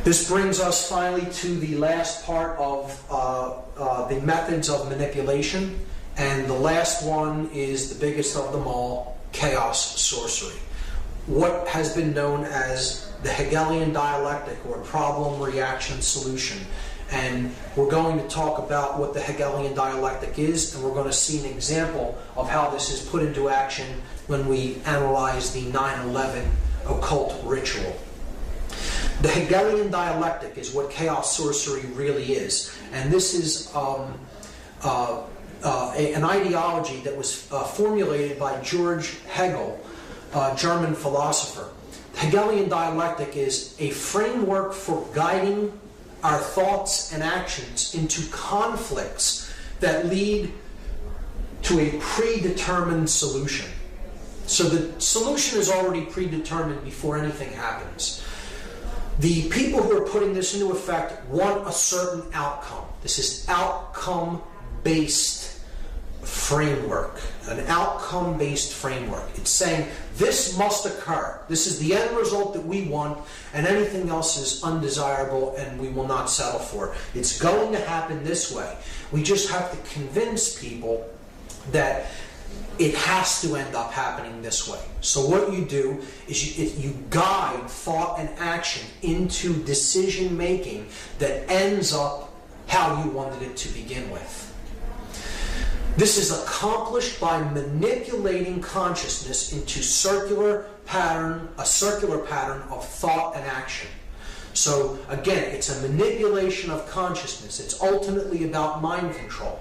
This brings us finally to the last part of the methods of manipulation, and the last one is the biggest of them all, chaos sorcery. What has been known as the Hegelian dialectic, or problem, reaction, solution. And we're going to talk about what the Hegelian dialectic is, and we're going to see an example of how this is put into action when we analyze the 9/11 occult ritual. The Hegelian dialectic is what chaos sorcery really is, and this is an ideology that was formulated by George Hegel, a German philosopher. The Hegelian dialectic is a framework for guiding our thoughts and actions into conflicts that lead to a predetermined solution. So the solution is already predetermined before anything happens. The people who are putting this into effect want a certain outcome. This is outcome-based framework, an outcome-based framework. It's saying this must occur. This is the end result that we want, and anything else is undesirable and we will not settle for. It's going to happen this way. We just have to convince people that it has to end up happening this way. So what you do is you guide thought and action into decision making that ends up how you wanted it to begin with. This is accomplished by manipulating consciousness into a circular pattern of thought and action. So again, it's a manipulation of consciousness. It's ultimately about mind control.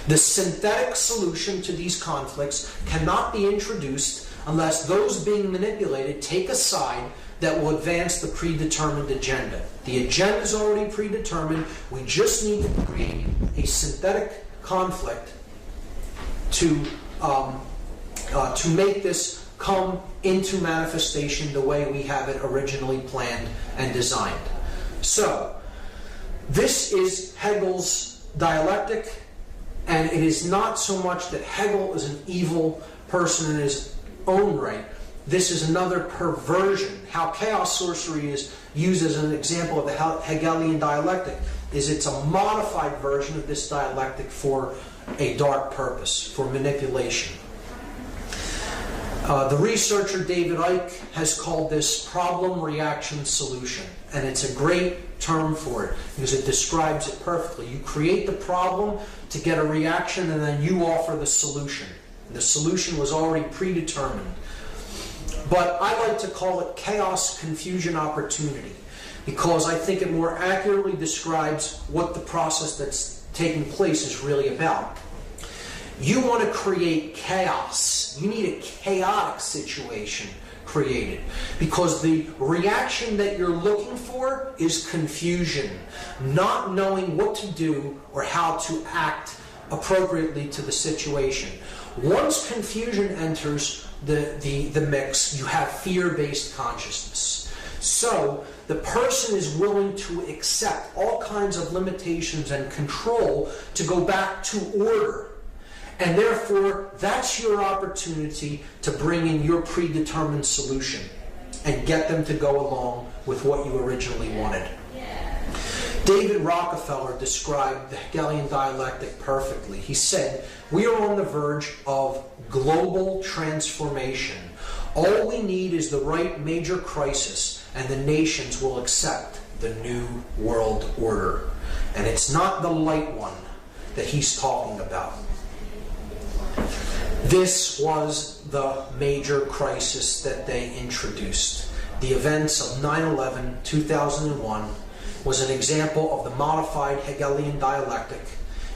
The synthetic solution to these conflicts cannot be introduced unless those being manipulated take a side that will advance the predetermined agenda. The agenda is already predetermined. We just need to create a synthetic conflict to make this come into manifestation the way we have it originally planned and designed. So, this is Hegel's dialectic, and it is not so much that Hegel is an evil person in his own right. This is another perversion. How chaos sorcery is used as an example of the Hegelian dialectic is it's a modified version of this dialectic for a dark purpose, for manipulation. The researcher David Icke has called this problem, reaction, solution. And it's a great term for it because it describes it perfectly. You create the problem to get a reaction, and then you offer the solution. The solution was already predetermined. But I like to call it chaos, confusion, opportunity, because I think it more accurately describes what the process that's taking place is really about. You want to create chaos. You need a chaotic situation created, because the reaction that you're looking for is confusion, not knowing what to do or how to act appropriately to the situation. Once confusion enters the mix, you have fear-based consciousness. So the person is willing to accept all kinds of limitations and control to go back to order. And therefore, that's your opportunity to bring in your predetermined solution and get them to go along with what you originally wanted. David Rockefeller described the Hegelian dialectic perfectly. He said, "We are on the verge of global transformation. All we need is the right major crisis, and the nations will accept the new world order." And it's not the light one that he's talking about. This was the major crisis that they introduced. The events of 9/11, 2001, was an example of the modified Hegelian dialectic.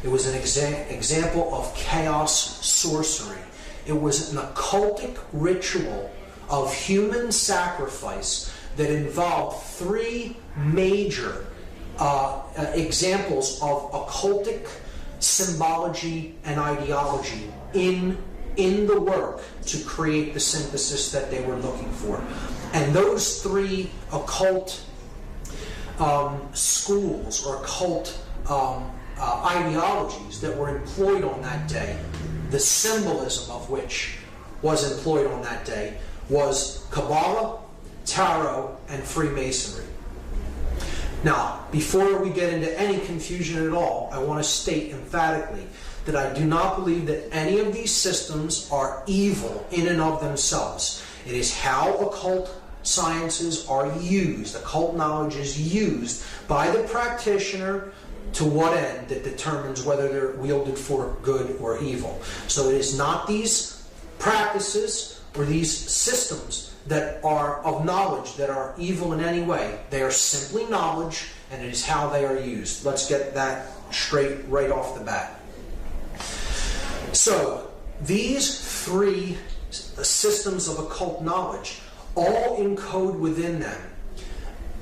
It was an example of chaos sorcery. It was an occultic ritual of human sacrifice that involved three major examples of occultic symbology and ideology in the work to create the synthesis that they were looking for. And those three occult schools or occult ideologies that were employed on that day, the symbolism of which was employed on that day, was Kabbalah, Tarot, and Freemasonry. Now, before we get into any confusion at all, I want to state emphatically that I do not believe that any of these systems are evil in and of themselves. It is how occult sciences are used, occult knowledge is used by the practitioner to what end that determines whether they're wielded for good or evil. So it is not these practices or these systems that are of knowledge that are evil in any way. They are simply knowledge, and it is how they are used. Let's get that straight right off the bat. So, these three systems of occult knowledge all encode within them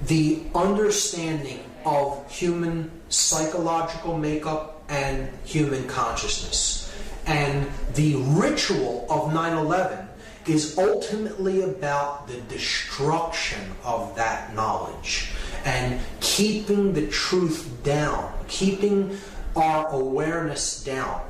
the understanding of human psychological makeup and human consciousness. And the ritual of 9/11 is ultimately about the destruction of that knowledge and keeping the truth down, keeping our awareness down,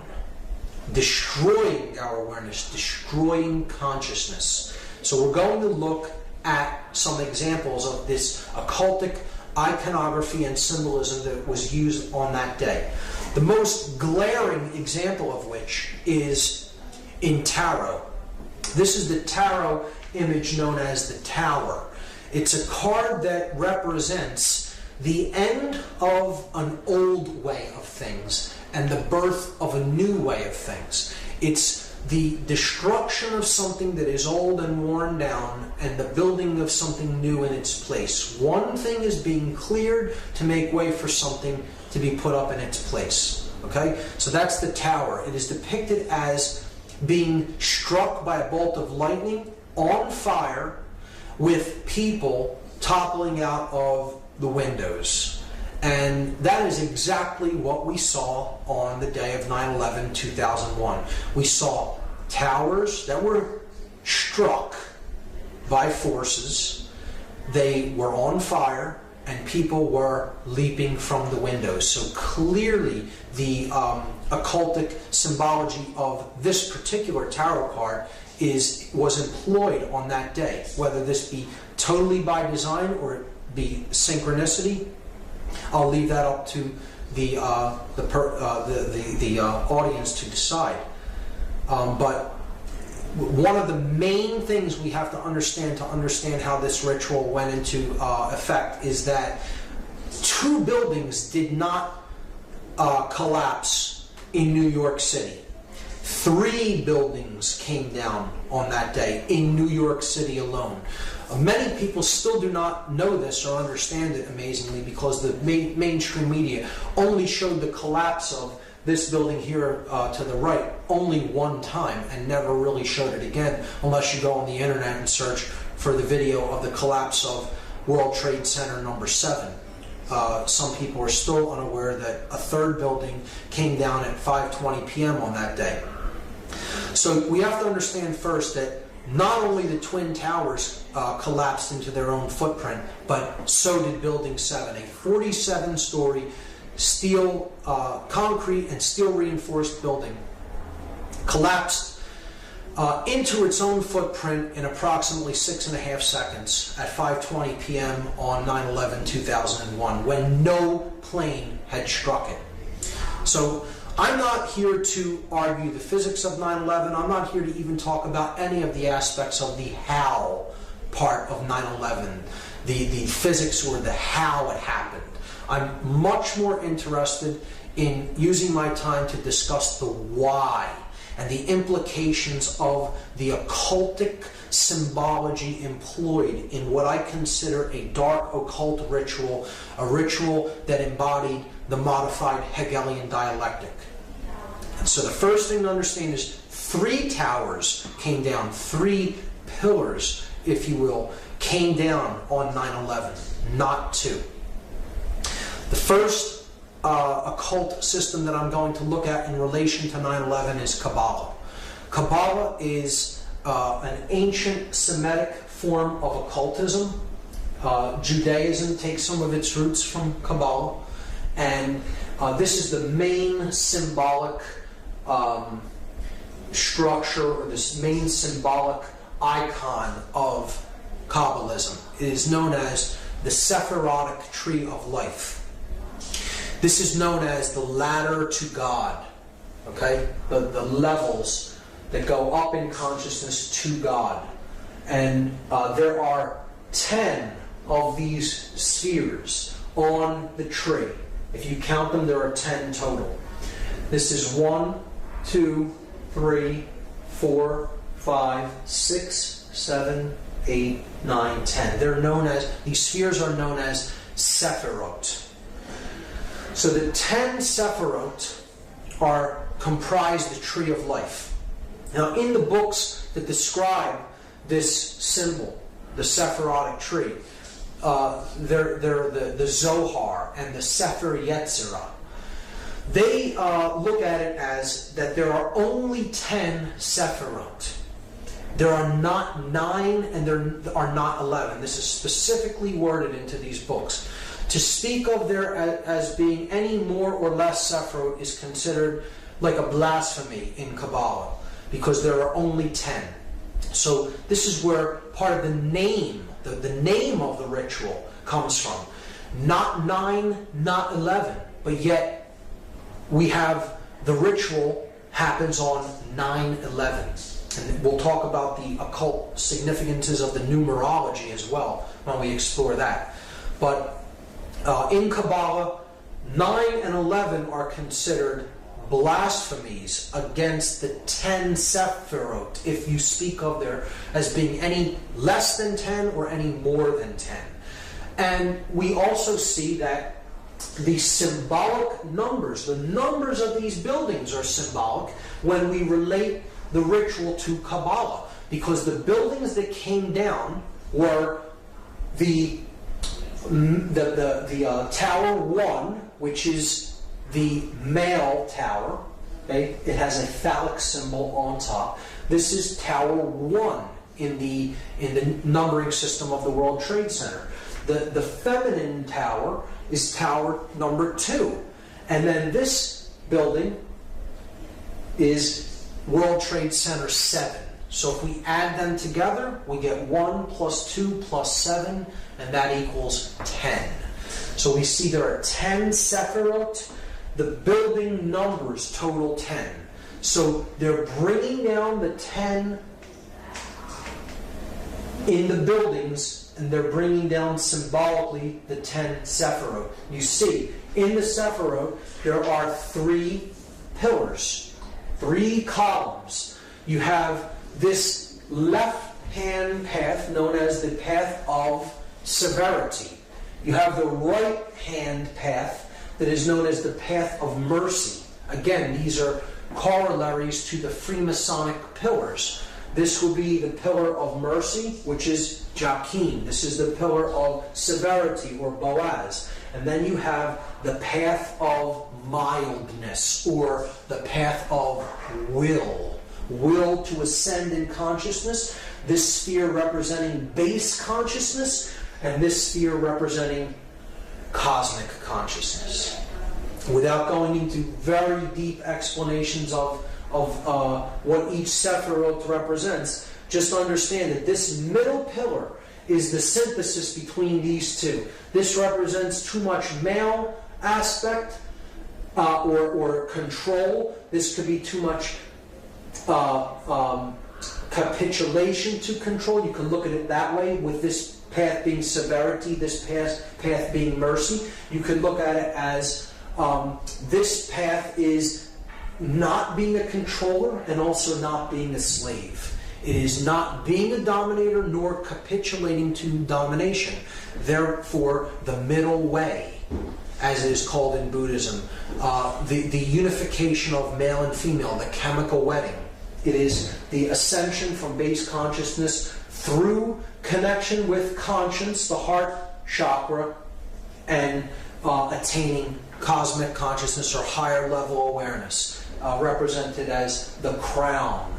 destroying our awareness, destroying consciousness. So we're going to look at some examples of this occultic iconography and symbolism that was used on that day. The most glaring example of which is in tarot. This is the tarot image known as the Tower. It's a card that represents the end of an old way of things and the birth of a new way of things. It's the destruction of something that is old and worn down and the building of something new in its place. One thing is being cleared to make way for something to be put up in its place. Okay? So that's the Tower. It is depicted as being struck by a bolt of lightning, on fire, with people toppling out of the windows. And that is exactly what we saw on the day of 9/11, 2001. We saw towers that were struck by forces. They were on fire, and people were leaping from the windows. So clearly the occultic symbology of this particular tarot card was employed on that day. Whether this be totally by design or it be synchronicity, I'll leave that up to the audience to decide. But one of the main things we have to understand how this ritual went into effect is that two buildings did not collapse in New York City. 3 buildings came down on that day in New York City alone. Many people still do not know this or understand it, amazingly, because the mainstream media only showed the collapse of this building here to the right only one time and never really showed it again, unless you go on the internet and search for the video of the collapse of World Trade Center number 7. Some people are still unaware that a 3rd building came down at 5:20 p.m. on that day. So we have to understand first that not only the Twin Towers collapsed into their own footprint, but so did Building 7, a 47-story steel, concrete and steel reinforced building, collapsed into its own footprint in approximately 6.5 seconds at 5:20 p.m. on 9/11/2001, when no plane had struck it. So I'm not here to argue the physics of 9/11. I'm not here to even talk about any of the aspects of the how part of 9/11, the physics or the how it happened. I'm much more interested in using my time to discuss the why and the implications of the occultic symbology employed in what I consider a dark occult ritual, a ritual that embodied the modified Hegelian dialectic. And so the first thing to understand is 3 towers came down, 3 pillars, if you will, came down on 9/11, not 2. The first occult system that I'm going to look at in relation to 9/11 is Kabbalah. Kabbalah is an ancient Semitic form of occultism. Judaism takes some of its roots from Kabbalah, and this is the main symbolic structure, or this main symbolic icon of Kabbalism. It is known as the Sephirotic tree of life. This is known as the ladder to God. Okay? The levels that go up in consciousness to God. And there are 10 of these spheres on the tree. If you count them, there are 10 total. This is 1, 2, 3, 4, 5, 6, 7, 8, 9, 10. They're known as, these spheres are known as Sephirot. So the 10 Sephirot comprise the tree of life. Now in the books that describe this symbol, the Sephirotic tree, they're the Zohar and the Sefer Yetzirah. They look at it as that there are only 10 Sephirot. There are not 9 and there are not 11. This is specifically worded into these books. To speak of there as being any more or less Sephirot is considered like a blasphemy in Kabbalah, because there are only 10. So this is where part of the name, the name of the ritual comes from. Not 9, not 11, but yet we have the ritual happens on 9/11. And we'll talk about the occult significances of the numerology as well when we explore that. But in Kabbalah, 9 and 11 are considered blasphemies against the 10 Sephirot, if you speak of there as being any less than 10 or any more than 10. And we also see that the symbolic numbers, the numbers of these buildings are symbolic when we relate the ritual to Kabbalah, because the buildings that came down were the Tower 1, which is the male tower. Okay? It has a phallic symbol on top. This is Tower 1 in the numbering system of the World Trade Center. The feminine tower is Tower number 2. And then this building is World Trade Center 7. So if we add them together, we get 1 plus 2 plus 7, and that equals 10. So we see there are 10 Sephirot. The building numbers total 10. So they're bringing down the 10 in the buildings, and they're bringing down symbolically the 10 Sephirot. You see, in the Sephirot, there are 3 pillars. 3 columns. You have this left-hand path known as the path of severity. You have the right-hand path that is known as the path of mercy. Again, these are corollaries to the Freemasonic pillars. This will be the pillar of mercy, which is Joachim. This is the pillar of severity, or Boaz. And then you have the path of mildness, or the path of will. Will to ascend in consciousness. This sphere representing base consciousness, and this sphere representing cosmic consciousness. Without going into very deep explanations of what each Sephirot represents, just understand that this middle pillar is the synthesis between these two. This represents too much male aspect or control. This could be too much capitulation to control. You can look at it that way, with this path being severity, this path being mercy. You could look at it as this path is not being a controller and also not being a slave. It is not being a dominator nor capitulating to domination. Therefore, the middle way, as it is called in Buddhism, the unification of male and female, the chemical wedding. It is the ascension from base consciousness through connection with conscience, the heart chakra, and attaining cosmic consciousness or higher level awareness, represented as the crown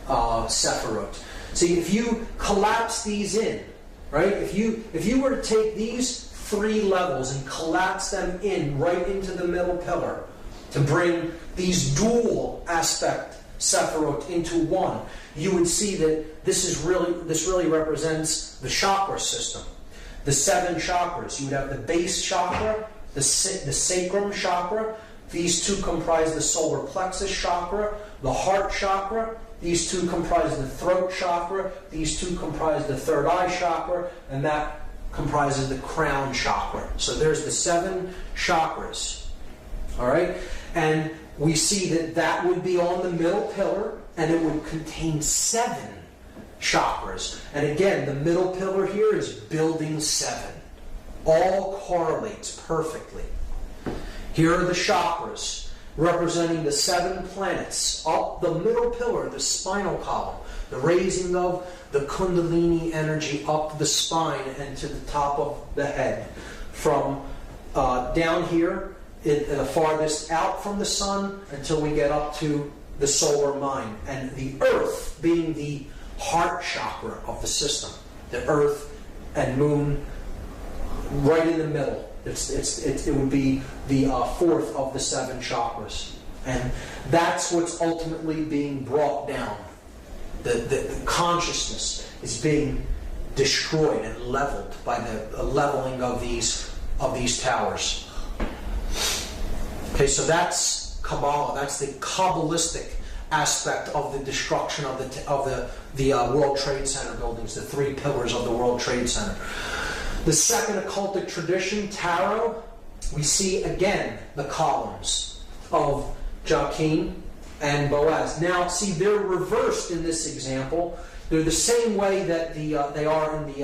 Sephirot. See, if you collapse these in, right? If you were to take these 3 levels and collapse them in right into the middle pillar to bring these dual aspect Sephirot into one, you would see that this really represents the chakra system. the 7 chakras. You would have the base chakra, the sacrum chakra. These two comprise the solar plexus chakra, the heart chakra. These two comprise the throat chakra. These two comprise the third eye chakra, and that comprises the crown chakra. So there's the 7 chakras. All right? And we see that that would be on the middle pillar, and it would contain 7 chakras. And again, the middle pillar here is building 7. All correlates perfectly. Here are the chakras, representing the 7 planets. Up the middle pillar, the spinal column, the raising of the kundalini energy up the spine and to the top of the head. From down here, the farthest out from the sun until we get up to the solar mind. And the earth being the heart chakra of the system. The earth and moon right in the middle. It would be the 4th of the 7 chakras. And that's what's ultimately being brought down. The consciousness is being destroyed and leveled by the leveling of these towers. Okay, so that's Kabbalah. That's the Kabbalistic aspect of the destruction of the World Trade Center buildings, the 3 pillars of the World Trade Center. The second occultic tradition, tarot, we see again the columns of Jachin and Boaz. Now, see, they're reversed in this example. They're the same way that they are in the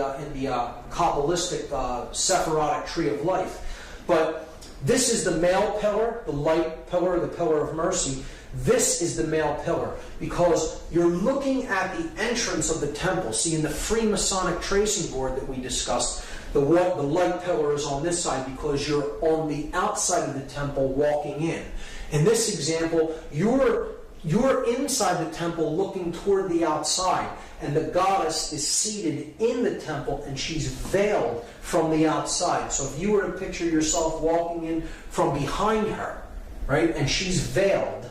Kabbalistic Sephirotic tree of life. But this is the male pillar, the light pillar, the pillar of mercy. This is the male pillar because you're looking at the entrance of the temple. See, in the Freemasonic tracing board that we discussed, the light pillar is on this side because you're on the outside of the temple walking in. In this example, you're inside the temple looking toward the outside, and the goddess is seated in the temple and she's veiled from the outside. So if you were to picture yourself walking in from behind her, right, and she's veiled,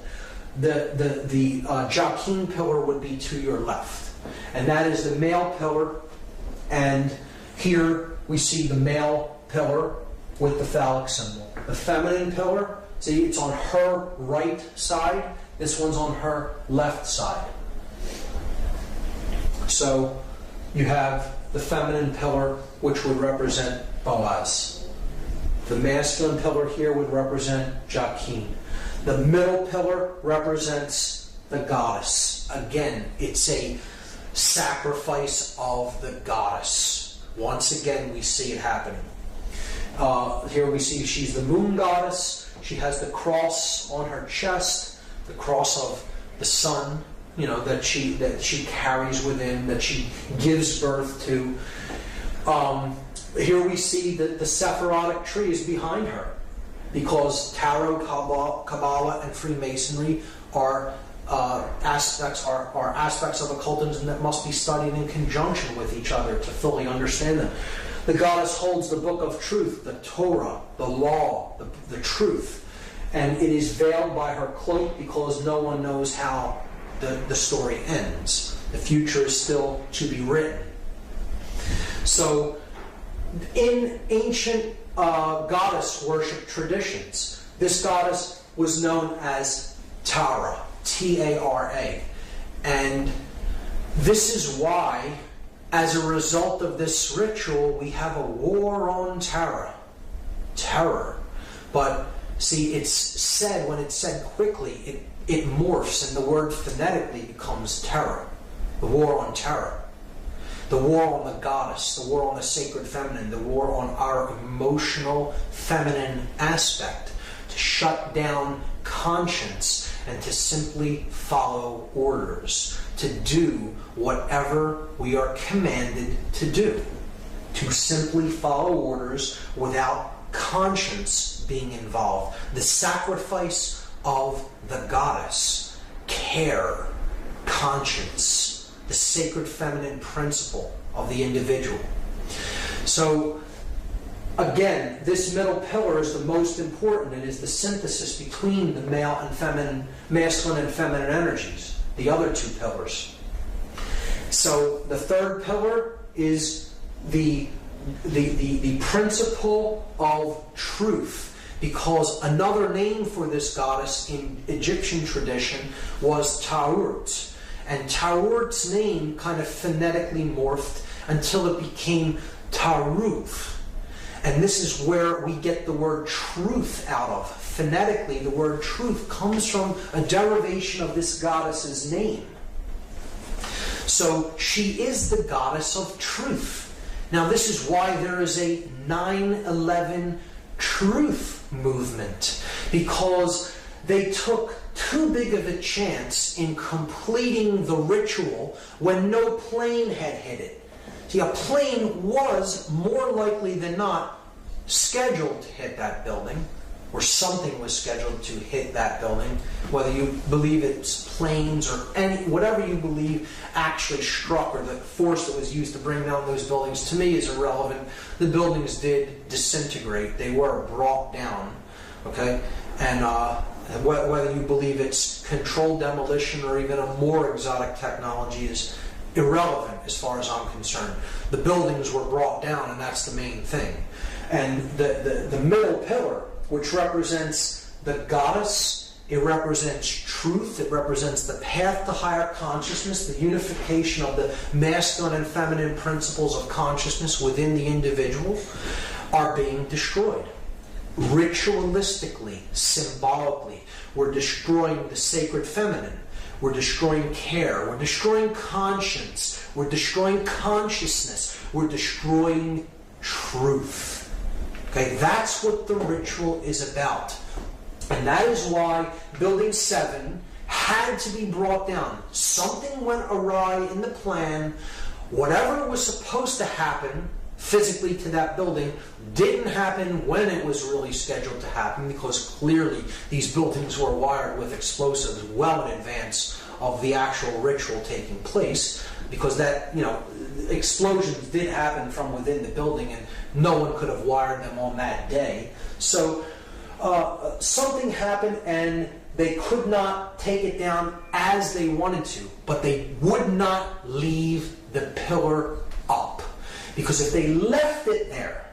the Jachin pillar would be to your left. And that is the male pillar, and here we see the male pillar with the phallic symbol. The feminine pillar, see, it's on her right side. This one's on her left side. So you have the feminine pillar, which would represent Boaz. The masculine pillar here would represent Jachin. The middle pillar represents the goddess. Again, it's a sacrifice of the goddess. Once again, we see it happening. Here we see she's the moon goddess. She has the cross on her chest, the cross of the sun, that she carries within, that she gives birth to. Here we see that the Sephirotic tree is behind her, because tarot, Kabbalah, and Freemasonry are aspects of occultism that must be studied in conjunction with each other to fully understand them. The goddess holds the book of truth, the Torah, the law, the truth, and it is veiled by her cloak because no one knows how the story ends. The future is still to be written. So, in ancient goddess worship traditions, this goddess was known as Tara, T-A-R-A. And this is why, as a result of this ritual, we have a war on terror. But see, it's said, when it's said quickly, it morphs, and the word phonetically becomes terror. The war on terror. The war on the goddess, the war on the sacred feminine, the war on our emotional feminine aspect, to shut down conscience and to simply follow orders, to do whatever we are commanded to do, to simply follow orders without conscience being involved. The sacrifice of the goddess, care, conscience, the sacred feminine principle of the individual. So, again, this middle pillar is the most important. It is the synthesis between the masculine and feminine energies, the other two pillars. So the third pillar is the the principle of truth, because another name for this goddess in Egyptian tradition was Taurt. And Taurt's name kind of phonetically morphed until it became Taruth. And this is where we get the word truth out of. Phonetically, the word truth comes from a derivation of this goddess's name. So she is the goddess of truth. Now this is why there is a 9/11 truth movement, because they took too big of a chance in completing the ritual when no plane had hit it. See, a plane was more likely than not scheduled to hit that building, or something was scheduled to hit that building, whether you believe it's planes or whatever you believe actually struck, or the force that was used to bring down those buildings, to me is irrelevant. The buildings did disintegrate. They were brought down, okay? And whether you believe it's controlled demolition or even a more exotic technology is irrelevant as far as I'm concerned. The buildings were brought down, and that's the main thing. And the middle pillar, which represents the goddess, it represents truth, it represents the path to higher consciousness, the unification of the masculine and feminine principles of consciousness within the individual, are being destroyed. Ritualistically, symbolically, we're destroying the sacred feminine. We're destroying care. We're destroying conscience. We're destroying consciousness. We're destroying truth. Okay, that's what the ritual is about. And that is why Building 7 had to be brought down. Something went awry in the plan. Whatever was supposed to happen physically to that building didn't happen when it was really scheduled to happen, because clearly these buildings were wired with explosives well in advance of the actual ritual taking place, because that, explosions did happen from within the building and no one could have wired them on that day. So something happened and they could not take it down as they wanted to, but they would not leave the pillar up. Because if they left it there,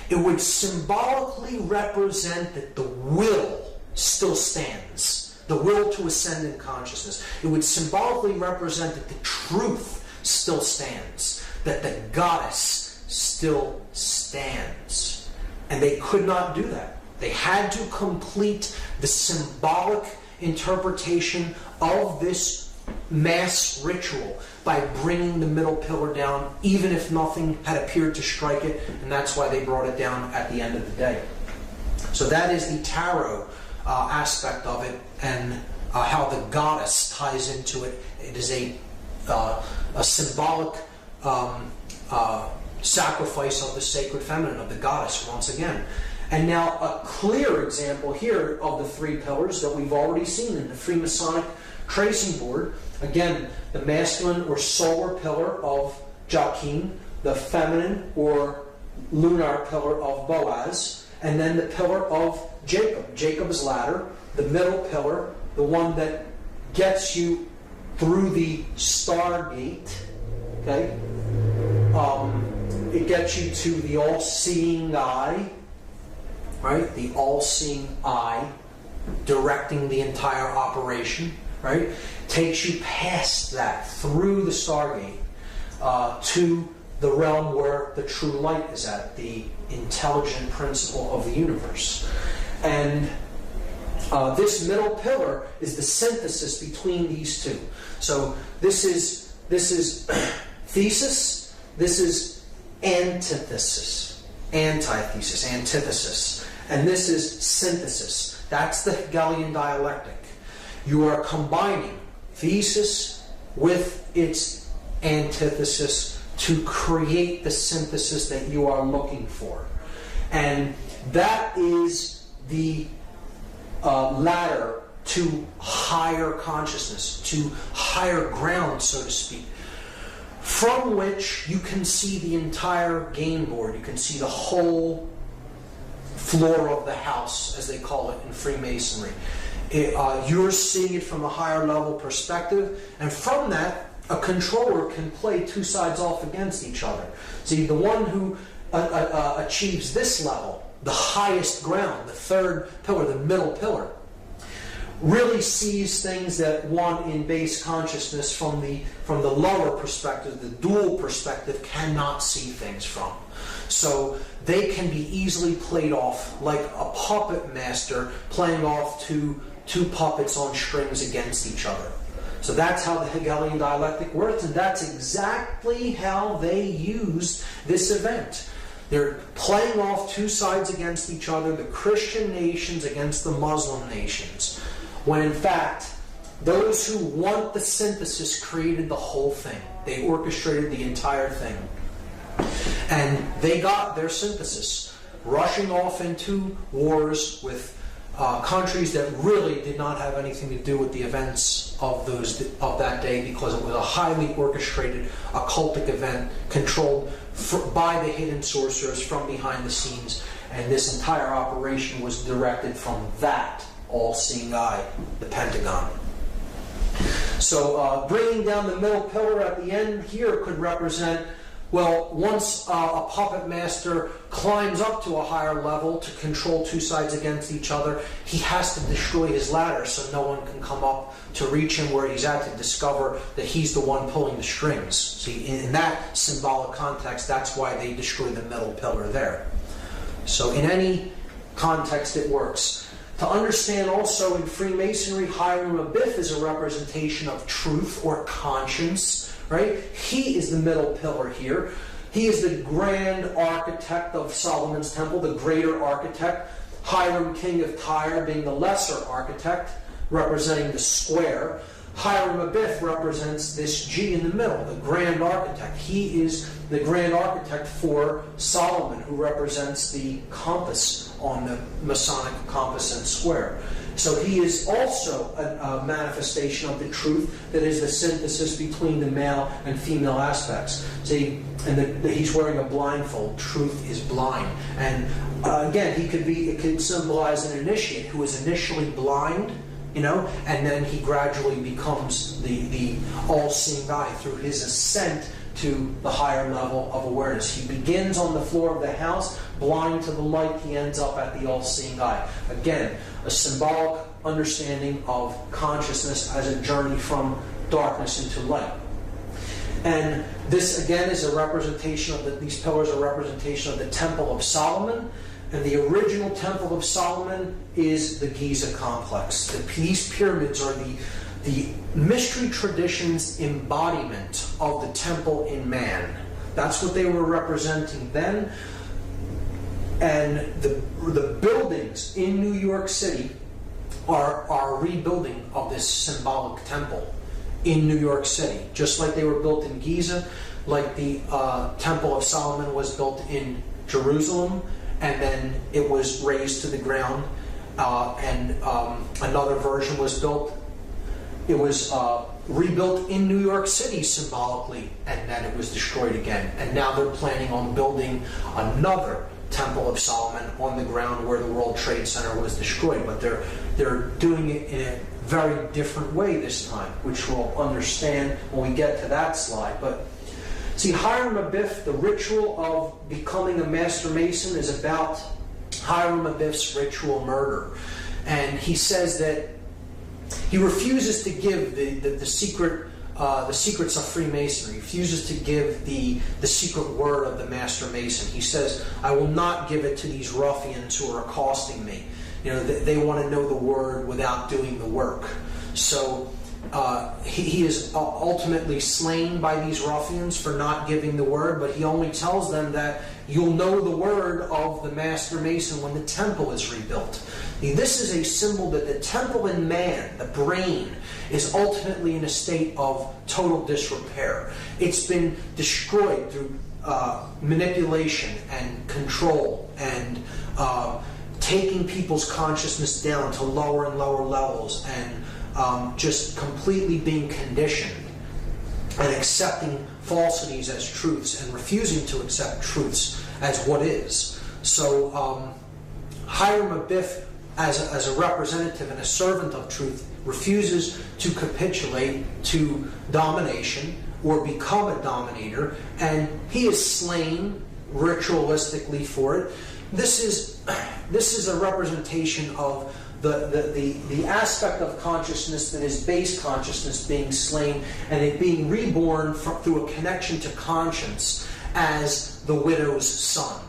it would symbolically represent that the will still stands. The will to ascend in consciousness. It would symbolically represent that the truth still stands. That the goddess still stands. And they could not do that. They had to complete the symbolic interpretation of this mass ritual by bringing the middle pillar down, even if nothing had appeared to strike it, and that's why they brought it down at the end of the day. So that is the tarot aspect of it, and how the goddess ties into it. It is a symbolic sacrifice of the sacred feminine, of the goddess, once again. And now a clear example here of the three pillars that we've already seen in the Freemasonic tracing board. Again, the masculine or solar pillar of Joachim, the feminine or lunar pillar of Boaz, and then the pillar of Jacob, Jacob's ladder, the middle pillar, the one that gets you through the stargate, okay? It gets you to the all-seeing eye, right? The all-seeing eye directing the entire operation, right? Takes you past that, through the stargate, to the realm where the true light is at, the intelligent principle of the universe. And this middle pillar is the synthesis between these two. So this is thesis, this is antithesis, antithesis, antithesis, and this is synthesis. That's the Hegelian dialectic. You are combining thesis with its antithesis to create the synthesis that you are looking for. And that is the ladder to higher consciousness, to higher ground, so to speak, from which you can see the entire game board. You can see the whole floor of the house, as they call it in Freemasonry. You're seeing it from a higher level perspective, and from that, a controller can play two sides off against each other. See, the one who achieves this level, the highest ground, the third pillar, the middle pillar, really sees things that one in base consciousness from the lower perspective, the dual perspective, cannot see things from. So they can be easily played off like a puppet master playing off two puppets on strings against each other. So that's how the Hegelian dialectic works, and that's exactly how they used this event. They're playing off two sides against each other, the Christian nations against the Muslim nations, when in fact, those who want the synthesis created the whole thing. They orchestrated the entire thing. And they got their synthesis, rushing off into wars with countries that really did not have anything to do with the events of that day, because it was a highly orchestrated occultic event controlled by the hidden sorcerers from behind the scenes, and this entire operation was directed from that all-seeing eye, the Pentagon. So bringing down the middle pillar at the end here could represent, well, once a puppet master climbs up to a higher level to control two sides against each other, he has to destroy his ladder so no one can come up to reach him where he's at to discover that he's the one pulling the strings. See, in that symbolic context, that's why they destroy the middle pillar there. So in any context, it works. To understand also in Freemasonry, Hiram Abiff is a representation of truth or conscience, right? He is the middle pillar here. He is the grand architect of Solomon's temple, the greater architect. Hiram, king of Tyre, being the lesser architect, representing the square. Hiram Abiff represents this G in the middle, the grand architect. He is the grand architect for Solomon, who represents the compass on the Masonic compass and square. So he is also a manifestation of the truth that is the synthesis between the male and female aspects. See, and he's wearing a blindfold. Truth is blind. And again, it could symbolize an initiate who is initially blind, and then he gradually becomes the all-seeing eye through his ascent to the higher level of awareness. He begins on the floor of the house, blind to the light. He ends up at the all-seeing eye. Again, a symbolic understanding of consciousness as a journey from darkness into light. And this, again, is a representation of these pillars are a representation of the Temple of Solomon. And the original Temple of Solomon is the Giza complex. These pyramids are the mystery tradition's embodiment of the temple in man. That's what they were representing then. And the buildings in New York City are a rebuilding of this symbolic temple in New York City. Just like they were built in Giza, like the Temple of Solomon was built in Jerusalem, and then it was razed to the ground, and another version was built. It was rebuilt in New York City symbolically, and then it was destroyed again. And now they're planning on building another Temple of Solomon on the ground where the World Trade Center was destroyed. But they're doing it in a very different way this time, which we'll understand when we get to that slide. But see, Hiram Abiff, the ritual of becoming a Master Mason is about Hiram Abiff's ritual murder. And he says that he refuses to give the secrets of Freemasonry. He refuses to give the secret word of the Master Mason. He says, I will not give it to these ruffians who are accosting me. They want to know the word without doing the work. So he is ultimately slain by these ruffians for not giving the word, but he only tells them that you'll know the word of the Master Mason when the temple is rebuilt. This is a symbol that the temple in man, the brain, is ultimately in a state of total disrepair. It's been destroyed through manipulation and control and taking people's consciousness down to lower and lower levels and just completely being conditioned and accepting falsities as truths and refusing to accept truths as what is. So Hiram Abiff, as a representative and a servant of truth, refuses to capitulate to domination or become a dominator, and he is slain ritualistically for it. This is a representation of the aspect of consciousness that is base consciousness being slain and it being reborn through a connection to conscience as the widow's son.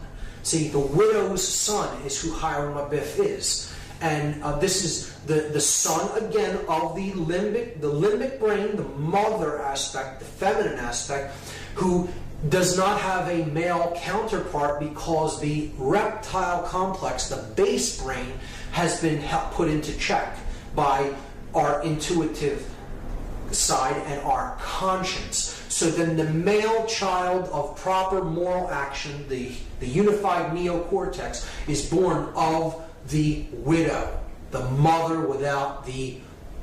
See, the widow's son is who Hiram Abiff is. And this is the son, again, of the limbic brain, the mother aspect, the feminine aspect, who does not have a male counterpart because the reptile complex, the base brain, has been put into check by our intuitive side and our conscience. So then the male child of proper moral action, the unified neocortex, is born of the widow, the mother without the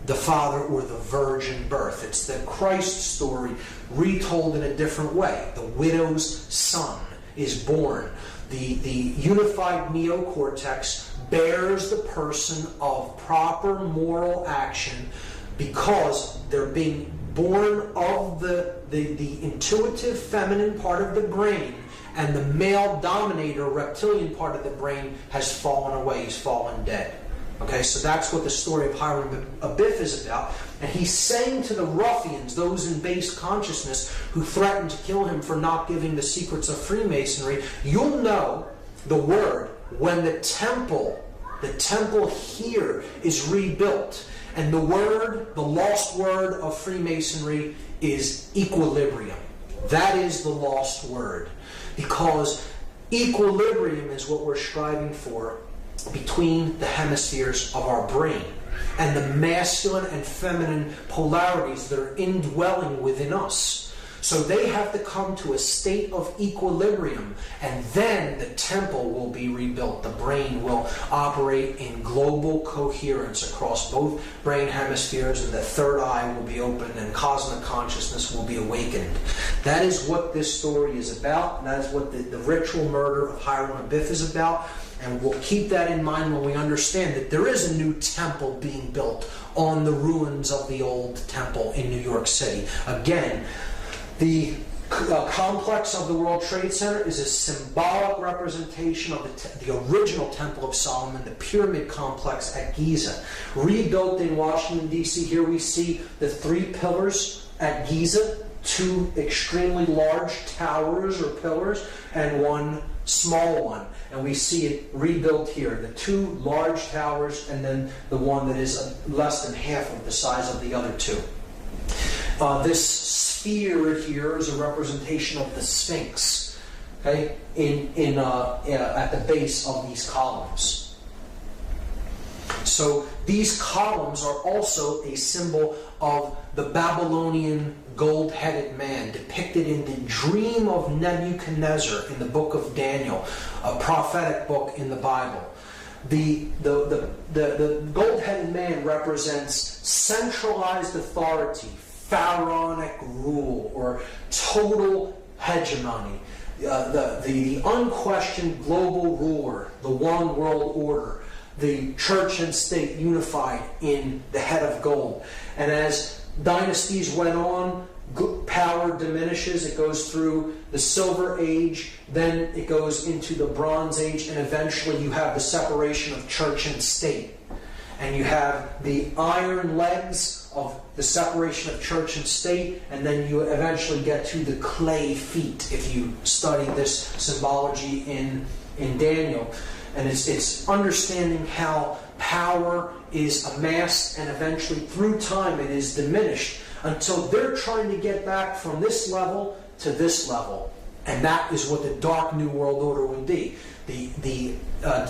father or the virgin birth. It's the Christ story retold in a different way. The widow's son is born. The unified neocortex bears the person of proper moral action because they're being born of the intuitive feminine part of the brain, and the male dominator reptilian part of the brain has fallen away, he's fallen dead. Okay, so that's what the story of Hiram Abiff is about. And he's saying to the ruffians, those in base consciousness who threatened to kill him for not giving the secrets of Freemasonry, you'll know the word when the temple here is rebuilt. And the word, the lost word of Freemasonry is equilibrium. That is the lost word. Because equilibrium is what we're striving for between the hemispheres of our brain and the masculine and feminine polarities that are indwelling within us. So they have to come to a state of equilibrium, and then the temple will be rebuilt. The brain will operate in global coherence across both brain hemispheres, and the third eye will be opened and cosmic consciousness will be awakened. That is what this story is about, and that is what the ritual murder of Hiram Abiff is about. And we'll keep that in mind when we understand that there is a new temple being built on the ruins of the old temple in New York City. Again, the complex of the World Trade Center is a symbolic representation of the original Temple of Solomon, the pyramid complex at Giza. Rebuilt in Washington, D.C., here we see the 3 pillars at Giza, 2 extremely large towers or pillars, and 1 small one. And we see it rebuilt here, the 2 large towers and then the one that is less than half of the size of the other 2. This sphere here is a representation of the Sphinx, okay, at the base of these columns. So these columns are also a symbol of the Babylonian gold-headed man depicted in the dream of Nebuchadnezzar in the book of Daniel, a prophetic book in the Bible. The gold-headed man represents centralized authority, pharaonic rule, or total hegemony, the unquestioned global ruler, the one world order, the church and state unified in the head of gold. And as dynasties went on, power diminishes. It goes through the Silver Age, then it goes into the Bronze Age, and eventually you have the separation of church and state. And you have the iron legs of the separation of church and state, and then you eventually get to the clay feet if you study this symbology in Daniel. And it's understanding how power is amassed and eventually through time it is diminished until they're trying to get back from this level to this level. And that is what the Dark New World Order will be. The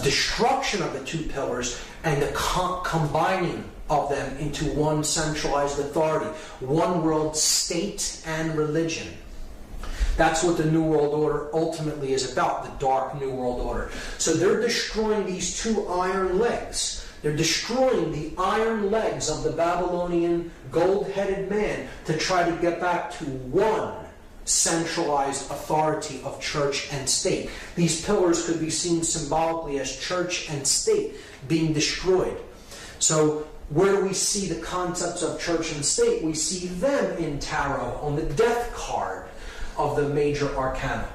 destruction of the 2 pillars and the combining of them into one centralized authority, one world state and religion. That's what the New World Order ultimately is about, the Dark New World Order. So they're destroying these 2 iron legs. They're destroying the iron legs of the Babylonian gold-headed man to try to get back to one centralized authority of church and state. These pillars could be seen symbolically as church and state being destroyed. So where do we see the concepts of church and state? We see them in tarot on the death card of the major arcana.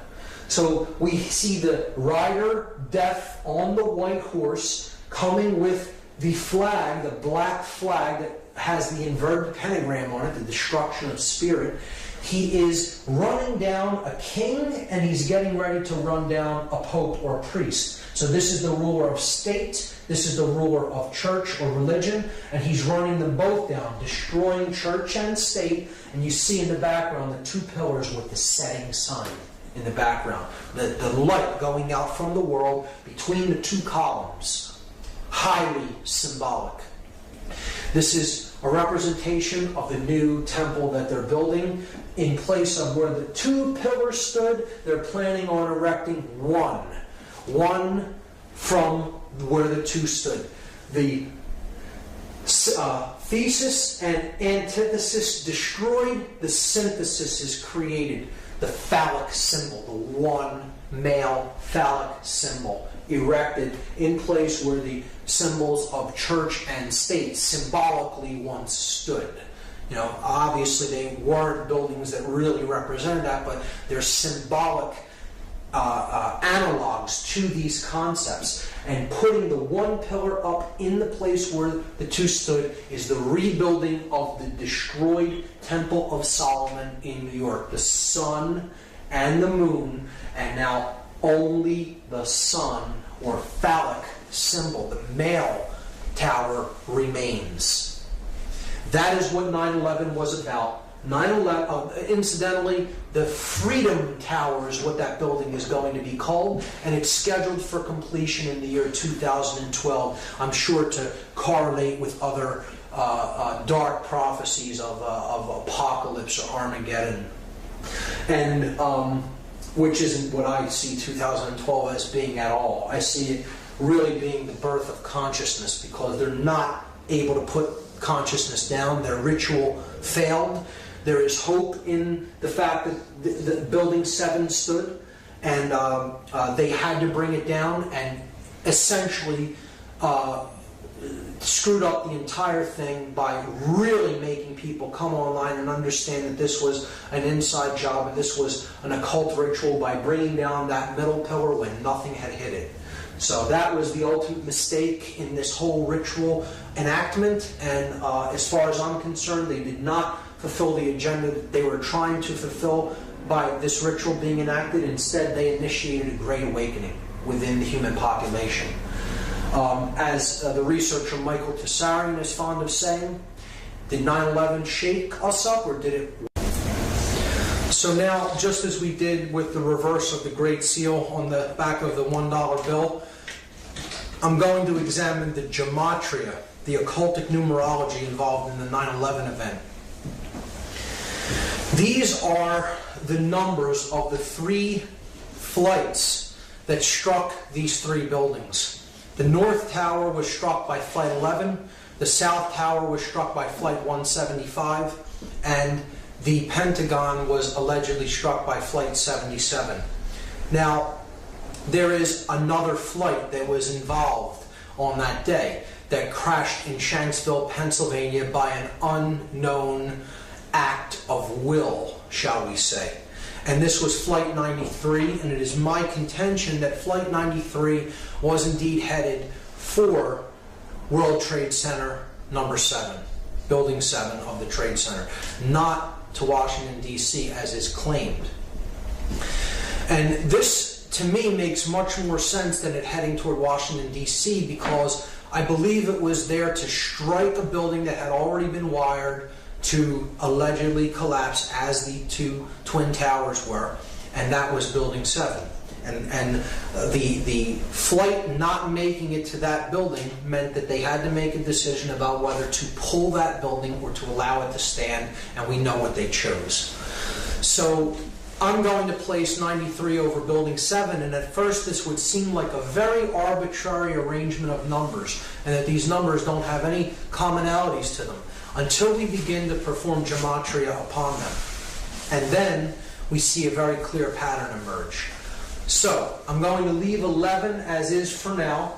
So we see the rider, death, on the white horse, coming with the flag, the black flag that has the inverted pentagram on it, the destruction of spirit. He is running down a king, and he's getting ready to run down a pope or a priest. So this is the ruler of state, this is the ruler of church or religion, and he's running them both down, destroying church and state. And you see in the background the two pillars with the setting sun in the background. The light going out from the world between the two columns. Highly symbolic. This is a representation of the new temple that they're building. In place of where the two pillars stood, they're planning on erecting one. One from where the two stood. The thesis and antithesis destroyed, the synthesis is created. The phallic symbol, the one male phallic symbol, erected in place where the symbols of church and state symbolically once stood. You know, obviously they weren't buildings that really represented that, but they're symbolic analogs to these concepts. And putting the one pillar up in the place where the two stood is the rebuilding of the destroyed Temple of Solomon in New York. The sun and the moon, and now only the sun or phallic symbol, the male tower, remains. That is what 9/11 was about. 9/11, incidentally, the Freedom Tower is what that building is going to be called, and it's scheduled for completion in the year 2012. I'm sure to correlate with other dark prophecies of apocalypse or Armageddon, and which isn't what I see 2012 as being at all. I see it really being the birth of consciousness, because they're not able to put consciousness down. Their ritual failed. There is hope in the fact that the Building 7 stood, and they had to bring it down, and essentially screwed up the entire thing by really making people come online and understand that this was an inside job and this was an occult ritual, by bringing down that middle pillar when nothing had hit it. So that was the ultimate mistake in this whole ritual enactment, and as far as I'm concerned, they did not fulfill the agenda that they were trying to fulfill by this ritual being enacted. Instead, they initiated a great awakening within the human population. As the researcher Michael Tessarian is fond of saying, did 9/11 shake us up, or did it? So now, just as we did with the reverse of the Great Seal on the back of the $1 bill, I'm going to examine the gematria, the occultic numerology involved in the 9/11 event. These are the numbers of the three flights that struck these three buildings. The North Tower was struck by Flight 11, the South Tower was struck by Flight 175, and the Pentagon was allegedly struck by Flight 77. Now, there is another flight that was involved on that day that crashed in Shanksville, Pennsylvania by an unknown act of will, shall we say. And this was Flight 93, and it is my contention that Flight 93 was indeed headed for World Trade Center number 7, Building 7 of the Trade Center, not to Washington, D.C., as is claimed. And this, to me, makes much more sense than it heading toward Washington, D.C., because I believe it was there to strike a building that had already been wired to allegedly collapse, as the two twin towers were, and that was Building 7. And the flight not making it to that building meant that they had to make a decision about whether to pull that building or to allow it to stand, and we know what they chose. So I'm going to place 93 over Building 7, and at first this would seem like a very arbitrary arrangement of numbers, and that these numbers don't have any commonalities to them, until we begin to perform gematria upon them. And then we see a very clear pattern emerge. So, I'm going to leave 11 as is for now,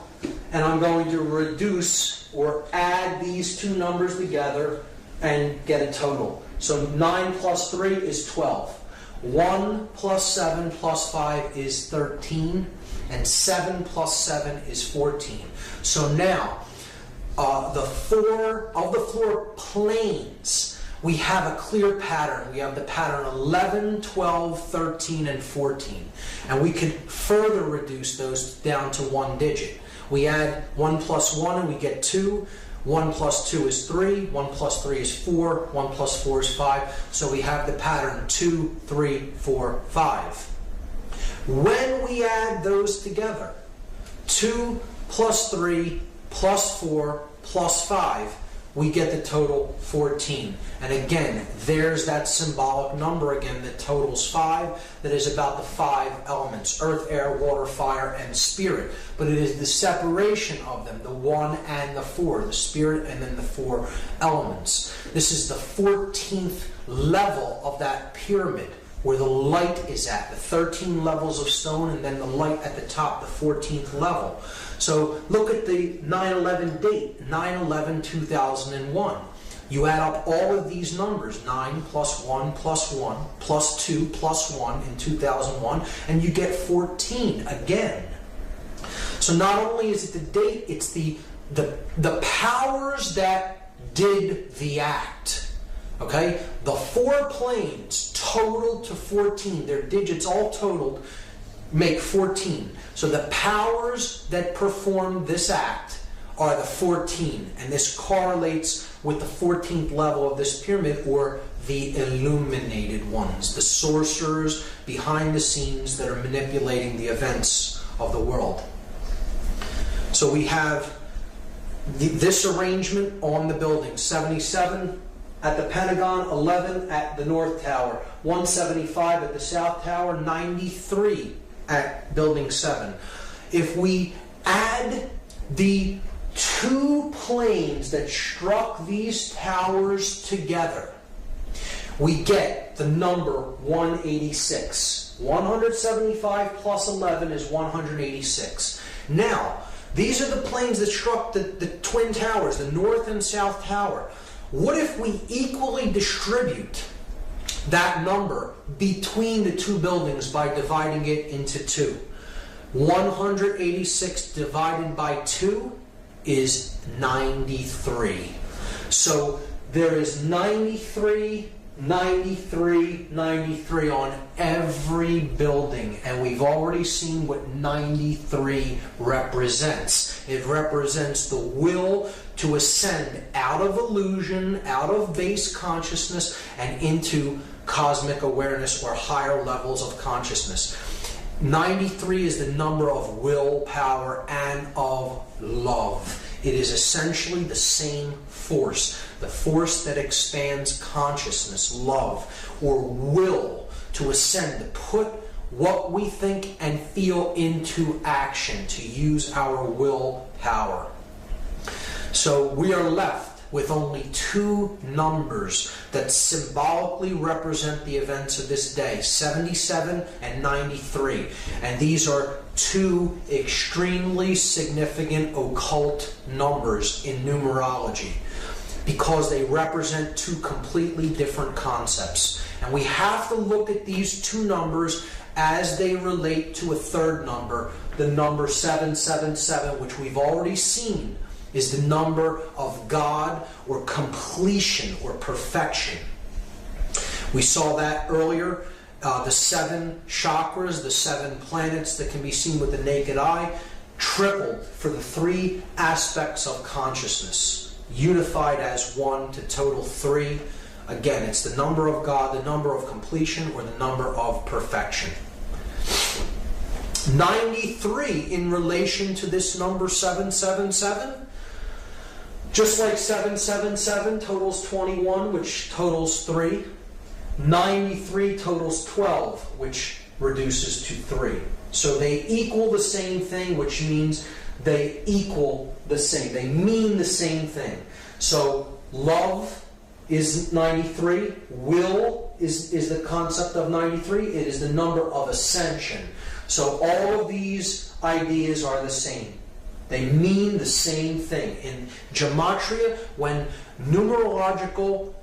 and I'm going to reduce or add these two numbers together and get a total. So 9 plus 3 is 12. 1 plus 7 plus 5 is 13, and 7 plus 7 is 14. So now, the floor planes, we have a clear pattern. We have the pattern 11, 12, 13, and 14. And we could further reduce those down to one digit. We add 1 plus 1 and we get 2. 1 plus 2 is 3. 1 plus 3 is 4. 1 plus 4 is 5. So we have the pattern 2, 3, 4, 5. When we add those together, 2 plus 3 plus 4 plus 5, we get the total 14. And again, there's that symbolic number again that totals 5, that is about the 5 elements: earth, air, water, fire, and spirit. But it is the separation of them, the 1 and the 4, the spirit and then the 4 elements. This is the 14th level of that pyramid, where the light is at, the 13 levels of stone, and then the light at the top, the 14th level. So look at the 9/11 date, 9/11/2001. You add up all of these numbers, 9 plus 1 plus 1 plus 2 plus 1 in 2001, and you get 14 again. So not only is it the date, it's the powers that did the act. Okay? The 4 planes totaled to 14. Their digits all totaled make 14. So the powers that performed this act are the 14. And this correlates with the 14th level of this pyramid, or the illuminated ones, the sorcerers behind the scenes that are manipulating the events of the world. So we have this arrangement on the building: 77 at the Pentagon, 11 at the North Tower, 175 at the South Tower, 93 at Building 7. If we add the 2 planes that struck these towers together, we get the number 186. 175 plus 11 is 186. Now, these are the planes that struck the twin towers, the North and South Tower. What if we equally distribute that number between the 2 buildings by dividing it into 2? 186 divided by 2 is 93. So there is 93, 93, 93 on every building, and we've already seen what 93 represents. It represents the will to ascend out of illusion, out of base consciousness, and into cosmic awareness, or higher levels of consciousness. 93 is the number of willpower and of love. It is essentially the same force, the force that expands consciousness, love, or will to ascend, to put what we think and feel into action, to use our willpower. So we are left with only 2 numbers that symbolically represent the events of this day: 77 and 93. And these are 2 extremely significant occult numbers in numerology, because they represent 2 completely different concepts. And we have to look at these 2 numbers as they relate to a third number, the number 777, which we've already seen is the number of God, or completion, or perfection. We saw that earlier. The 7 chakras, the 7 planets that can be seen with the naked eye, tripled for the 3 aspects of consciousness, unified as 1 to total 3. Again, it's the number of God, the number of completion, or the number of perfection. 93 in relation to this number 777. Just like 777 totals 21, which totals 3, 93 totals 12, which reduces to 3. So they equal the same thing, which means they equal the same. They mean the same thing. So love is 93. Will is the concept of 93. It is the number of ascension. So all of these ideas are the same. They mean the same thing. In gematria, when numerological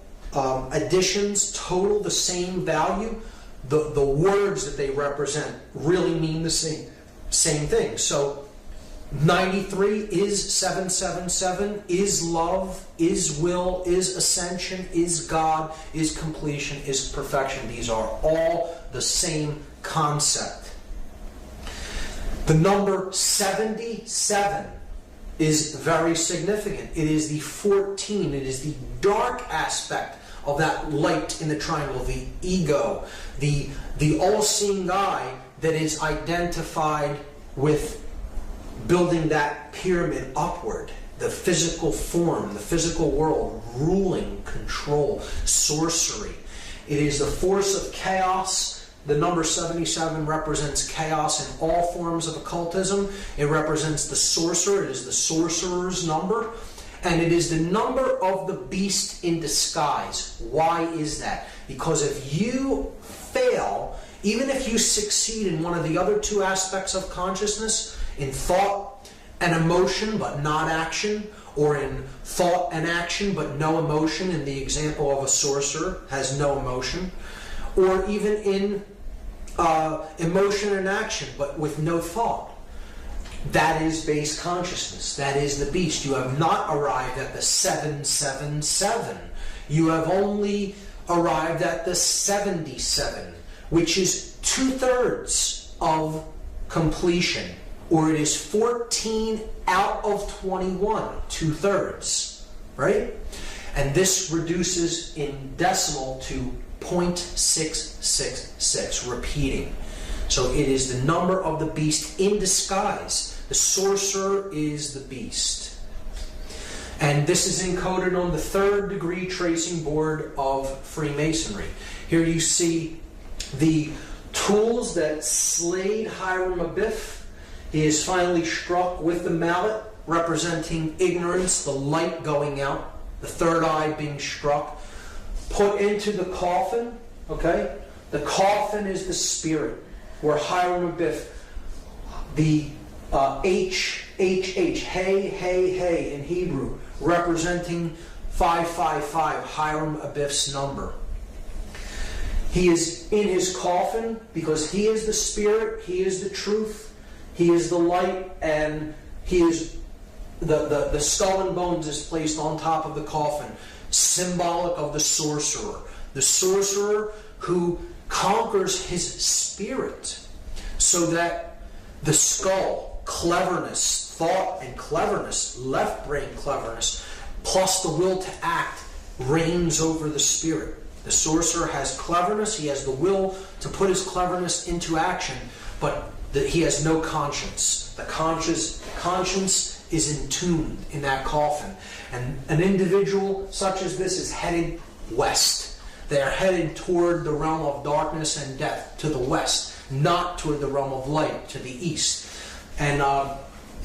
additions total the same value, the words that they represent really mean the same thing. So 93 is 777, is love, is will, is ascension, is God, is completion, is perfection. These are all the same concept. The number 77 is very significant. It is the 14. It is the dark aspect of that light in the triangle, the ego, the all-seeing eye that is identified with building that pyramid upward, the physical form, the physical world, ruling, control, sorcery. It is the force of chaos. The number 77 represents chaos in all forms of occultism. It represents the sorcerer. It is the sorcerer's number. And it is the number of the beast in disguise. Why is that? Because if you fail, even if you succeed in one of the other two aspects of consciousness, in thought and emotion but not action, or in thought and action but no emotion, in the example of a sorcerer, has no emotion, or even in emotion and action but with no thought, that is base consciousness. That is the beast. You have not arrived at the 777. You have only arrived at the 77, which is 2/3 of completion, or it is 14 out of 21, 2/3, right? And this reduces in decimal to 0.666, repeating. So it is the number of the beast in disguise. The sorcerer is the beast. And this is encoded on the 3rd degree tracing board of Freemasonry. Here you see the tools that slayed Hiram Abiff. He is finally struck with the mallet, representing ignorance, the light going out, the third eye being struck, put into the coffin, okay? The coffin is the spirit, where Hiram Abiff, the hey in Hebrew, representing 555, Hiram Abiff's number. He is in his coffin because he is the spirit, he is the truth, he is the light, and he is the skull and bones is placed on top of the coffin, symbolic of the sorcerer. The sorcerer who conquers his spirit, so that the skull, cleverness, thought and cleverness, left brain cleverness, plus the will to act, reigns over the spirit. The sorcerer has cleverness, he has the will to put his cleverness into action, but he has no conscience. The conscience is entombed in that coffin. And an individual such as this is headed west. They are headed toward the realm of darkness and death, to the west, not toward the realm of light, to the east. And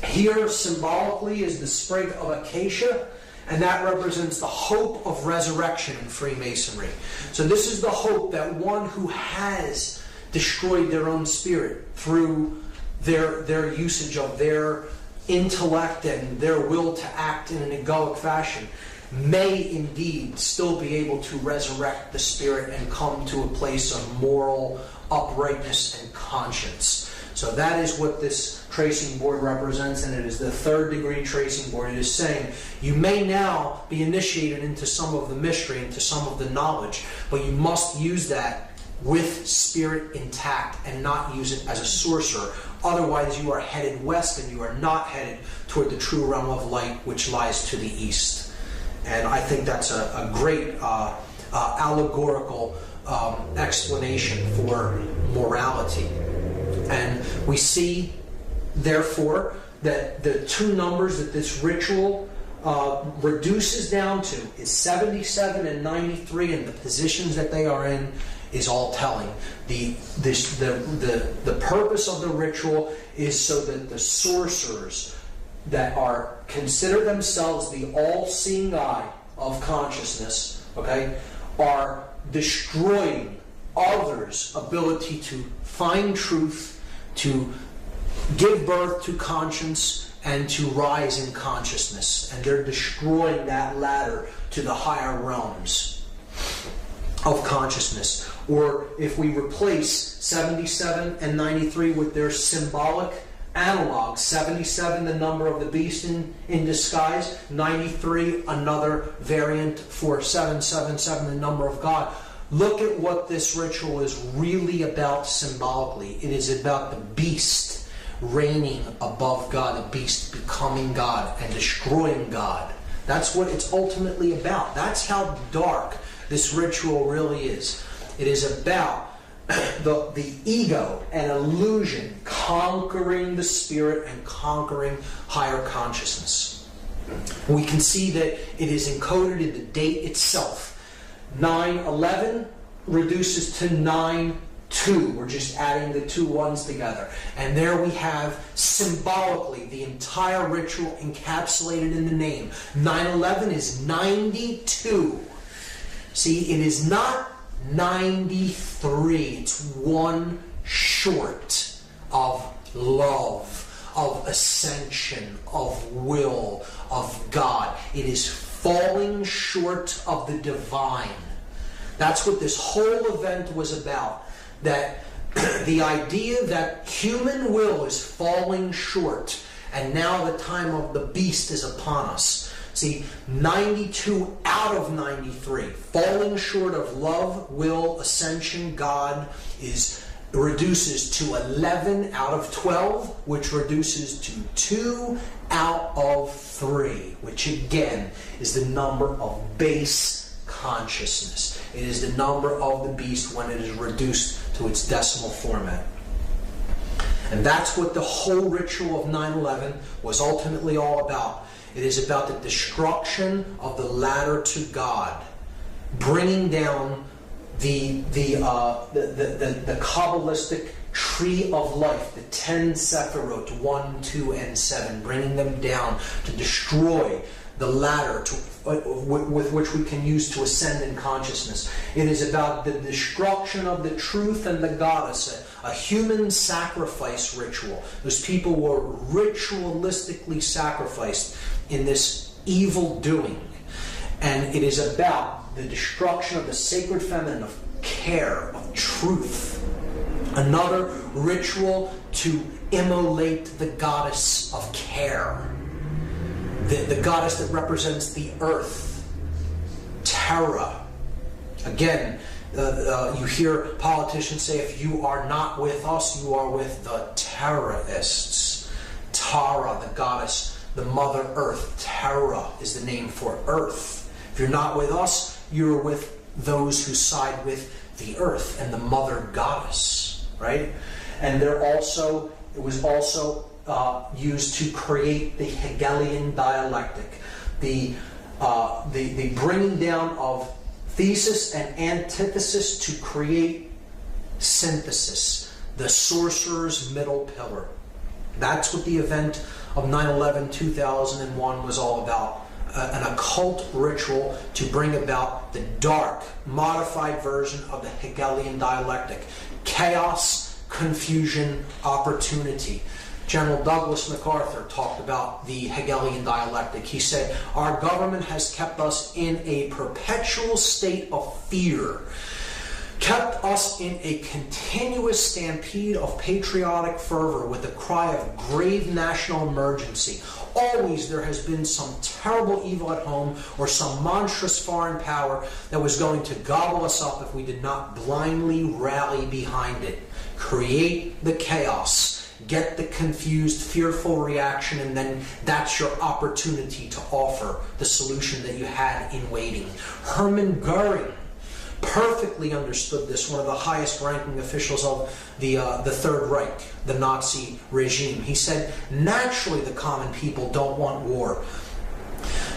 here symbolically is the sprig of acacia, and that represents the hope of resurrection in Freemasonry. So this is the hope that one who has destroyed their own spirit through their usage of their intellect and their will to act in an egoic fashion may indeed still be able to resurrect the spirit and come to a place of moral uprightness and conscience. So that is what this tracing board represents, and it is the 3rd degree tracing board. It is saying you may now be initiated into some of the mystery, into some of the knowledge, but you must use that with spirit intact and not use it as a sorcerer. Otherwise you are headed west and you are not headed toward the true realm of light, which lies to the east. And I think that's a great allegorical explanation for morality. And we see, therefore, that the two numbers that this ritual reduces down to is 77 and 93, and the positions that they are in is all telling. The purpose of the ritual is so that the sorcerers that are consider themselves the all-seeing eye of consciousness, okay, are destroying others' ability to find truth, to give birth to conscience, and to rise in consciousness. And they're destroying that ladder to the higher realms. of consciousness. Or if we replace 77 and 93 with their symbolic analog, 77 the number of the beast in disguise, 93 another variant for 777 the number of God. Look at what this ritual is really about symbolically. It is about the beast reigning above God, the beast becoming God and destroying God. That's what it's ultimately about. That's how dark this ritual really is. It is about the ego and illusion conquering the spirit and conquering higher consciousness. We can see that it is encoded in the date itself. 9/11 reduces to 9/2. We're just adding the two ones together. And there we have symbolically the entire ritual encapsulated in the name. 9/11 is 92. See, it is not 93. It's one short of love, of ascension, of will, of God. It is falling short of the divine. That's what this whole event was about. That the idea that human will is falling short, and now the time of the beast is upon us. See, 92 out of 93, falling short of love, will, ascension, God, reduces to 11 out of 12, which reduces to 2 out of 3, which again is the number of base consciousness. It is the number of the beast when it is reduced to its decimal format. And that's what the whole ritual of 9/11 was ultimately all about. It is about the destruction of the ladder to God, bringing down the Kabbalistic tree of life, the 10 Sephirot, 1, 2, and 7, bringing them down to destroy the ladder with which we can use to ascend in consciousness. It is about the destruction of the truth and the goddess, a human sacrifice ritual. Those people were ritualistically sacrificed in this evil doing. And it is about the destruction of the sacred feminine, of care, of truth. Another ritual to immolate the goddess of care. The goddess that represents the earth. Terra. Again, you hear politicians say, if you are not with us, you are with the terrorists. Tara, the goddess, the Mother Earth. Terra is the name for earth. If you're not with us, you're with those who side with the earth and the Mother Goddess, right? And it was also used to create the Hegelian dialectic, the bringing down of thesis and antithesis to create synthesis, the sorcerer's middle pillar. That's what the event of 9/11/2001 was all about. An occult ritual to bring about the dark, modified version of the Hegelian dialectic. Chaos, confusion, opportunity. General Douglas MacArthur talked about the Hegelian dialectic. He said, our government has kept us in a perpetual state of fear, kept us in a continuous stampede of patriotic fervor with the cry of grave national emergency. Always there has been some terrible evil at home or some monstrous foreign power that was going to gobble us up if we did not blindly rally behind it. Create the chaos. Get the confused, fearful reaction, and then that's your opportunity to offer the solution that you had in waiting. Hermann Goering perfectly understood this, one of the highest ranking officials of the Third Reich, the Nazi regime. He said, naturally the common people don't want war.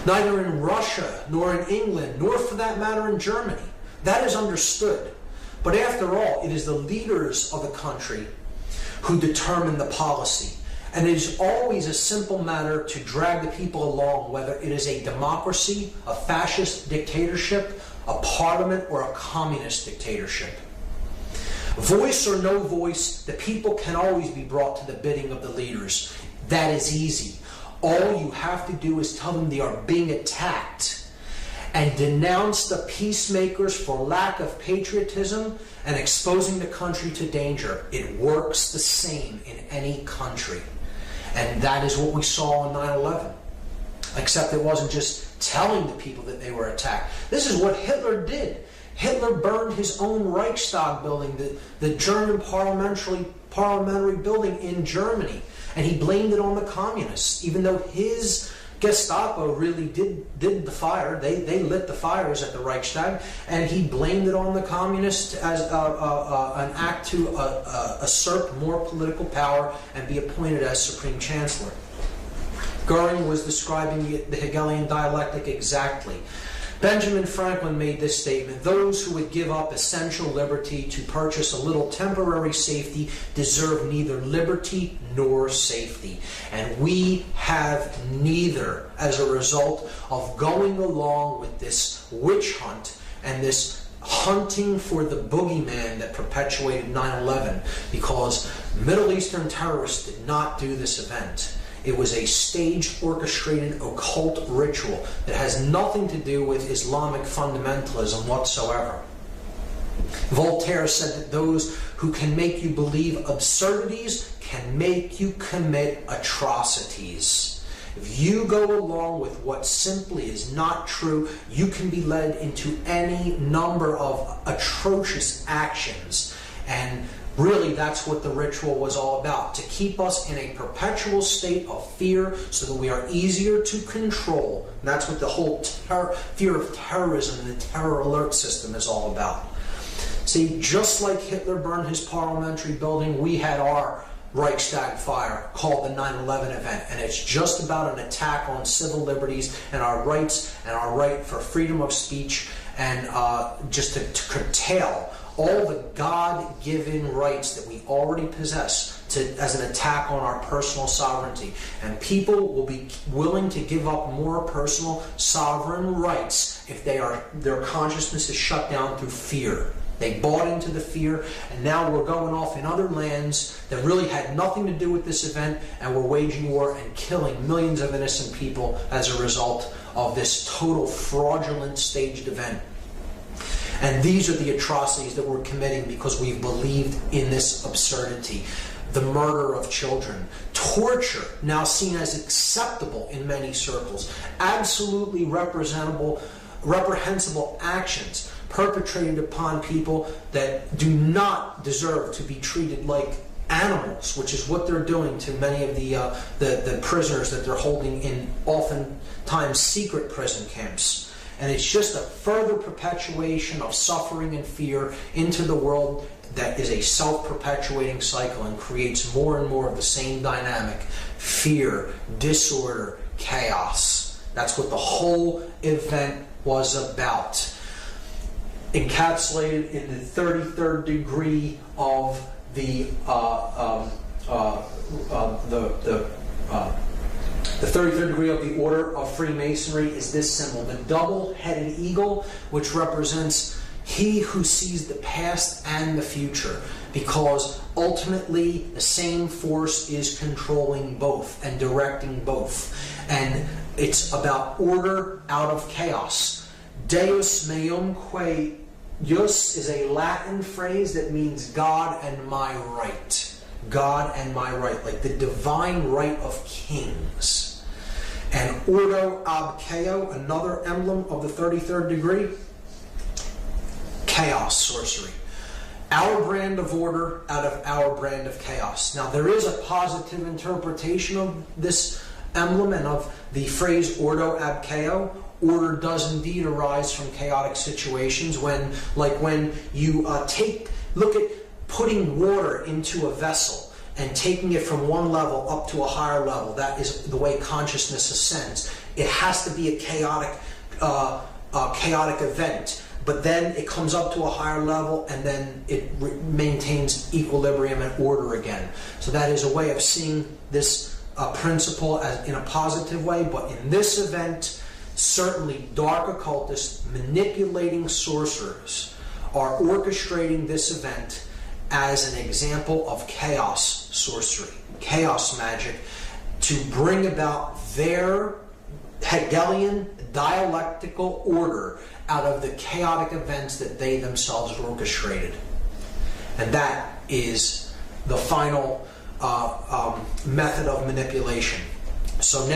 Neither in Russia, nor in England, nor for that matter in Germany. That is understood. But after all, it is the leaders of the country who determine the policy. And it is always a simple matter to drag the people along, whether it is a democracy, a fascist dictatorship, a parliament, or a communist dictatorship. Voice or no voice, the people can always be brought to the bidding of the leaders. That is easy. All you have to do is tell them they are being attacked. and denounce the peacemakers for lack of patriotism and exposing the country to danger. It works the same in any country. And that is what we saw on 9/11. Except it wasn't just telling the people that they were attacked. This is what Hitler did. Hitler burned his own Reichstag building, the German parliamentary building in Germany. And he blamed it on the communists, even though his Gestapo really did the fire. They lit the fires at the Reichstag, and he blamed it on the communists as an act to usurp more political power and be appointed as Supreme Chancellor. Goering was describing the Hegelian dialectic exactly. Benjamin Franklin made this statement: those who would give up essential liberty to purchase a little temporary safety deserve neither liberty nor safety. And we have neither as a result of going along with this witch hunt and this hunting for the boogeyman that perpetuated 9/11, because Middle Eastern terrorists did not do this event. It was a staged, orchestrated, occult ritual that has nothing to do with Islamic fundamentalism whatsoever. Voltaire said that those who can make you believe absurdities can make you commit atrocities. If you go along with what simply is not true, you can be led into any number of atrocious actions. And really, that's what the ritual was all about, to keep us in a perpetual state of fear so that we are easier to control. And that's what the whole fear of terrorism and the terror alert system is all about. See, just like Hitler burned his parliamentary building, we had our Reichstag fire called the 9/11 event. And it's just about an attack on civil liberties and our rights and our right for freedom of speech, and just to curtail all the God-given rights that we already possess as an attack on our personal sovereignty. And people will be willing to give up more personal sovereign rights if their consciousness is shut down through fear. They bought into the fear, and now we're going off in other lands that really had nothing to do with this event, and we're waging war and killing millions of innocent people as a result of this total fraudulent staged event. And these are the atrocities that we're committing because we've believed in this absurdity. The murder of children, torture, now seen as acceptable in many circles, absolutely reprehensible actions perpetrated upon people that do not deserve to be treated like animals, which is what they're doing to many of the prisoners that they're holding in oftentimes secret prison camps. And it's just a further perpetuation of suffering and fear into the world that is a self-perpetuating cycle and creates more and more of the same dynamic: fear, disorder, chaos. That's what the whole event was about. Encapsulated in the 33rd degree of the 33rd degree of the Order of Freemasonry is this symbol, the double-headed eagle, which represents he who sees the past and the future, because ultimately the same force is controlling both and directing both. And it's about order out of chaos. Deus meum quae jus is a Latin phrase that means God and my right. God and my right, like the divine right of kings. And ordo ab chaos, another emblem of the 33rd degree, chaos, sorcery. Our brand of order out of our brand of chaos. Now, there is a positive interpretation of this emblem and of the phrase ordo ab chaos. Order does indeed arise from chaotic situations when you look at putting water into a vessel and taking it from one level up to a higher level. That is the way consciousness ascends. It has to be a chaotic event, but then it comes up to a higher level and then it maintains equilibrium and order again. So that is a way of seeing this principle as in a positive way, but in this event, certainly dark occultists manipulating sorcerers are orchestrating this event as an example of chaos sorcery, chaos magic, to bring about their Hegelian dialectical order out of the chaotic events that they themselves orchestrated. And that is the final method of manipulation. So now